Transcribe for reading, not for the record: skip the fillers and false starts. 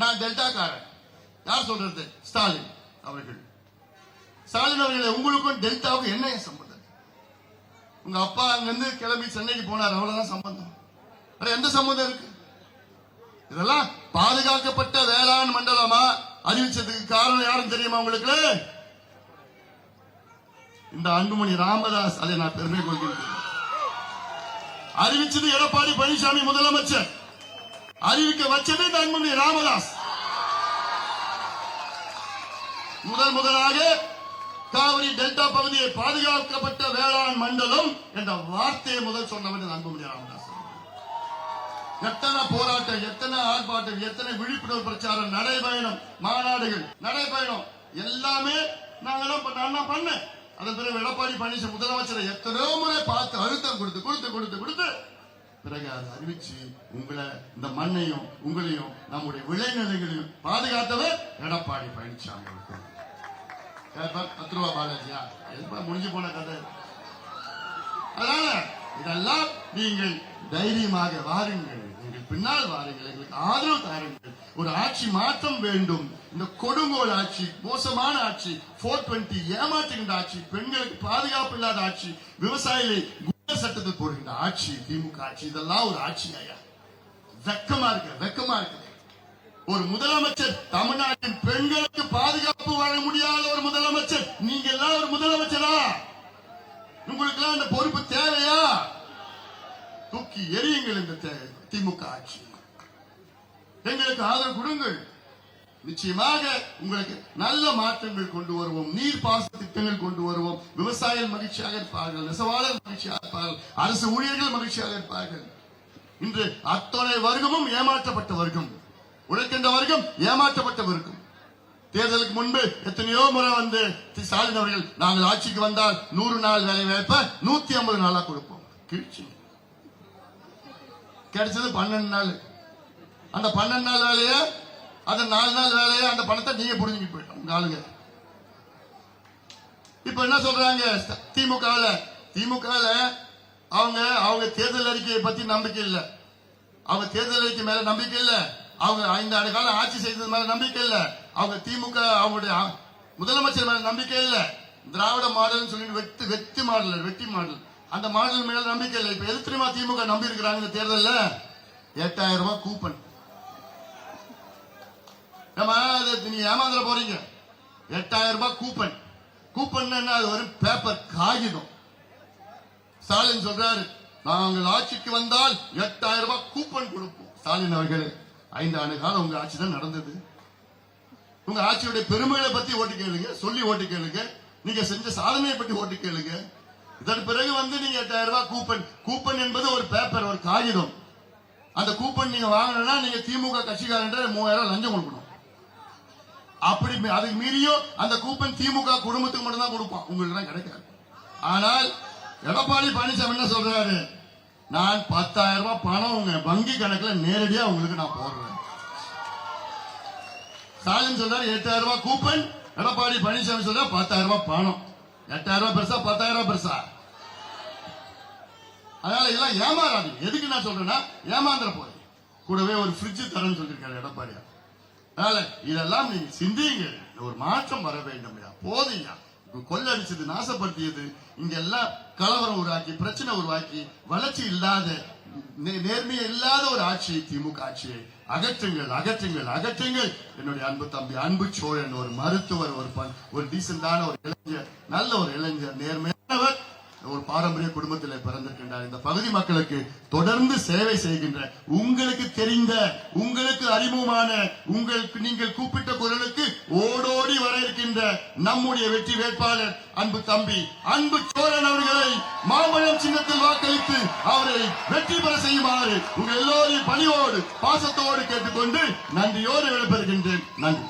நான் டெல்டாக்காரன். யார் சொல்றது? ஸ்டாலின் அவர்கள். ஸ்டாலின் அவர்களே, உங்களுக்கும் டெல்டாவுக்கும் என்ன சம்பந்தம்? உங்க அப்பா அங்கிருந்து கிளம்பி சென்னைக்கு போனார், அவ்வளவுதான் சம்பந்தம். எந்த சம்பந்தம் இருக்கு? இதெல்லாம் பாதுகாக்கப்பட்ட வேளாண் மண்டலமா அறிவிச்சதுக்கு காரணம் யாரும் தெரியுமா உங்களுக்கு? இந்த அன்புமணி ராமதாஸ். அதை நான் பெருமை கொள்கிறேன். அறிவிச்சது எடப்பாடி பழனிசாமி முதலமைச்சர், அறிவிக்க வச்சது இந்த அன்புமணி ராமதாஸ். முதலாக காவிரி டெல்டா பகுதியை பாதுகாக்கப்பட்ட வேளாண் மண்டலம் என்ற வார்த்தையை முதல் சொன்னவர் அன்புமணி ராமதாஸ். எத்தனை போராட்டம், எத்தனை ஆர்ப்பாட்டம், எத்தனை விழிப்புணர்வு பிரச்சாரம், நடைபயணம், மாநாடுகள், நடைபயணம் எல்லாமே நான் பண்ணேன். அதன் பிறகு எடப்பாடி பழனிசாமி முதலமைச்சரை எத்தனையோ முறை பார்த்து அழுத்தம் கொடுத்து பிறகு அதை அறிவிச்சு உங்களை, இந்த மண்ணையும் உங்களையும் நம்முடைய விளைநிலைகளையும் பாதுகாத்தவர் எடப்பாடி பழனிசாமி. 10 ரூபா பாலாஜியா முடிஞ்சு போன கதை. அதனால இதெல்லாம் நீங்கள் தைரியமாக வாருங்கள், நீங்கள் பின்னால் வாருங்கள், எங்களுக்கு ஆதரவு தாருங்கள். ஒரு ஆட்சி மாற்றம் வேண்டும். இந்த கொடுங்கோல் ஆட்சி, மோசமான ஆட்சி, 420 ஏமாற்றுகின்ற ஆட்சி, பெண்களுக்கு பாதுகாப்பு இல்லாத ஆட்சி, விவசாயிகளை குண்டர் சட்டத்தில் போடுகின்ற ஆட்சி திமுக ஆட்சி. இதெல்லாம் ஒரு ஆட்சி ஐயா. வெக்கமா இருக்கு. ஒரு முதலமைச்சர், தமிழ்நாட்டின் பெண்களுக்கு பாதுகாப்பு வழங்க முடியாத ஒரு முதலமைச்சர், நீங்க எல்லாம் ஒரு முதலமைச்சரா? உங்களுக்கு எல்லாம் அந்த பொறுப்பு தேவையா? தூக்கி எரியுங்கள் இந்த திமுக ஆட்சி. எங்களுக்கு ஆதரவு கொடுங்கள். நிச்சயமாக உங்களுக்கு நல்ல மாற்றங்கள் கொண்டு வருவோம். நீர்ப்பாச திட்டங்கள் கொண்டு வருவோம். விவசாயிகள் மகிழ்ச்சியாக இருப்பார்கள், நெசவாளர்கள் மகிழ்ச்சியாக இருப்பார்கள், அரசு ஊழியர்கள் மகிழ்ச்சியாக இருப்பார்கள். இன்று அத்தனை வர்க்கமும் ஏமாற்றப்பட்ட வர்க்கம், உழைக்கின்ற வர்க்கம் ஏமாற்றப்பட்ட வர்க்கம். தேர்தலுக்கு முன்பு எத்தனையோ முறை வந்து ஸ்டாலின் அவர்கள், நாங்கள் ஆட்சிக்கு வந்தால் 100 நாள் வேலை வாய்ப்பை 150 நாளா கொடுப்போம். கிழிச்சு கிடைச்சது 12 நாள். அந்த 12 நாள் வேலைய, அந்த 4 நாள் வேலைய, அந்த பணத்தை நீங்க புரிஞ்சுக்கிட்டு போயிட்டோம் உங்க ஆளுங்க. இப்ப என்ன சொல்றாங்க? திமுக அவங்க தேர்தல் அறிக்கையை பத்தி நம்பிக்கை இல்ல, அவங்க தேர்தல் அறிக்கை மேல நம்பிக்கை இல்ல, அவங்க 5 ஆண்டு காலம் ஆட்சி செய்தது மேல நம்பிக்கை இல்ல, அவங்க திமுக அவங்களுடைய முதலமைச்சர் மேல நம்பிக்கை இல்ல, திராவிட மாடல் சொல்லி வெற்றி மாடல் அந்த மாடல் மேல நம்பிக்கை இல்லை. இப்ப எது தெரியுமா திமுக நம்பி இருக்கிறாங்க? இந்த தேர்தல்ல 8000 ரூபாய் கூப்பன். நீ ஏமாந்துட போறீங்க. 8000 ரூபாய் கூப்பன் என்ன? அது ஒரு பேப்பர், காகிதம். ஸ்டாலின் சொல்றாரு, நாங்கள் ஆட்சிக்கு வந்தால் 8000 ரூபாய் கூப்பன் கொடுப்போம். ஸ்டாலின் அவர்களே, 5 ஆண்டு காலம் உங்க ஆட்சி தான் நடந்தது. உங்க ஆட்சியுடைய பெருமைகளை பத்தி ஓட்டு கேளுங்க, சொல்லி ஓட்டு கேளுங்க, நீங்க செஞ்ச சாதனையை பத்தி ஓட்டு கேளுங்க. இதன் பிறகு நீங்க 8000 ரூபாய் கூப்பன் என்பது ஒரு பேப்பர், ஒரு காகிதம். அந்த கூப்பன் நீங்க வாங்கணும்னா நீங்க திமுக கட்சிக்காரன் 3000 லஞ்சம் கொடுக்கணும். அப்படி அதுக்கு மீறியும் அந்த கூப்பன் திமுக குடும்பத்துக்கு மட்டும் தான் கொடுப்பான், உங்களுக்கு தான் கிடைக்காது. ஆனால் எடப்பாடி பழனிசாமி என்ன சொல்றாரு? நான் 10,000 ரூபாய் பணம் உங்க வங்கி கணக்குல நேரடியா உங்களுக்கு நான் போடுறேன். ஸ்டாலின் சொல்றாரு 8000 ரூபாய் கூப்பன், எடப்பாடி பழனிசாமி சொல்றாரு 10,000 ரூபாய் பணம். 8000 ரூபாய் பெருசா, 10,000 ரூபாய் பெருசா? அதனால எல்லாம் ஏமாறாது. எதுக்கு நான் சொல்றேன்னா, ஏமாந்துற போது கூடவே ஒரு ஃப்ரிட்ஜ் தரேன்னு சொல்லிருக்காரு எடப்பாடியா. அதனால இதெல்லாம் நீங்க சிந்திங்க. ஒரு மாற்றம் வர வேண்டும். போதுங்க, கொள்ளடிச்சது, நாசப்படுத்தியது, இங்க எல்லாம் கலவரம் உருவாக்கி, பிரச்சனை உருவாக்கி, வளர்ச்சி இல்லாத, நேர்மையை இல்லாத ஒரு ஆட்சி திமுக ஆட்சியை அகற்றுங்கள். என்னுடைய அன்பு தம்பி அன்பு சோழன் ஒரு மருத்துவர், ஒரு டீசென்டான ஒரு இளைஞர், நல்ல ஒரு இளைஞர், நேர்மையானவர், ஒரு பாரம்பரிய குடும்பத்தில் பிறந்திருக்கின்றார். இந்த பகுதி மக்களுக்கு தொடர்ந்து சேவை செய்கின்ற, உங்களுக்கு தெரிந்த, உங்களுக்கு அறிமுகமான, நீங்கள் கூப்பிட்ட குரலுக்கு ஓடோடி வர இருக்கின்ற நம்முடைய வெற்றி வேட்பாளர் அன்பு தம்பி அன்பு சோழன் அவர்களை மாம்பழம் சின்னத்தில் வாக்களித்து அவரை வெற்றி பெற செய்யுமாறு உங்கள் எல்லோரையும் பணியோடு பாசத்தோடு கேட்டுக்கொண்டு நன்றியோடு விடைபெறுகின்றேன். நன்றி.